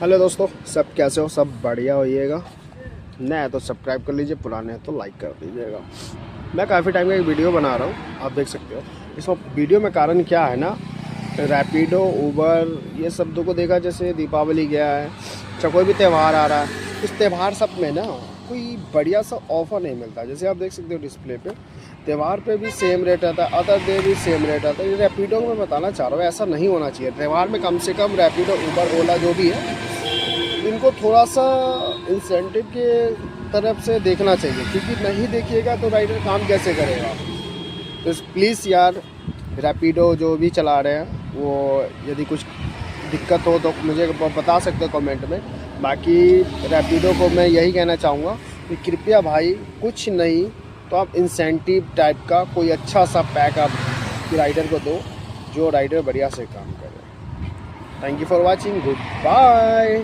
Hello दोस्तों, सब कैसे हो? सब बढ़िया होइएगा। नया है तो सब्सक्राइब कर लीजिए, पुराने हैं तो लाइक कर दीजिएगा। मैं काफ़ी टाइम का एक वीडियो बना रहा हूँ, आप देख सकते हो। इस वीडियो में कारण क्या है ना, रैपिडो, उबर, ये शब्दों को देखा। जैसे दीपावली गया है, चाहे कोई भी त्यौहार आ रहा है, इस त्यौहार सब में ना कोई बढ़िया सा ऑफ़र नहीं मिलता। जैसे आप देख सकते हो डिस्प्ले पे, त्यौहार पे भी सेम रेट आता है, अदर डे भी सेम रेट आता है। ये रैपिडो में बताना चाह रहा हूँ, ऐसा नहीं होना चाहिए। त्यौहार में कम से कम रैपिडो, उबर, ओला जो भी है, इनको थोड़ा सा इंसेंटिव के तरफ से देखना चाहिए, क्योंकि नहीं देखिएगा तो राइडर काम कैसे करेगा। तो प्लीज़ यार, रैपिडो जो भी चला रहे हैं वो, यदि कुछ दिक्कत हो तो मुझे बता सकते हो कमेंट में। बाकी रैपिडो को मैं यही कहना चाहूँगा कि कृपया भाई, कुछ नहीं तो आप इंसेंटिव टाइप का कोई अच्छा सा पैक आप राइडर को दो, जो राइडर बढ़िया से काम करे। Thank you for watching, good bye.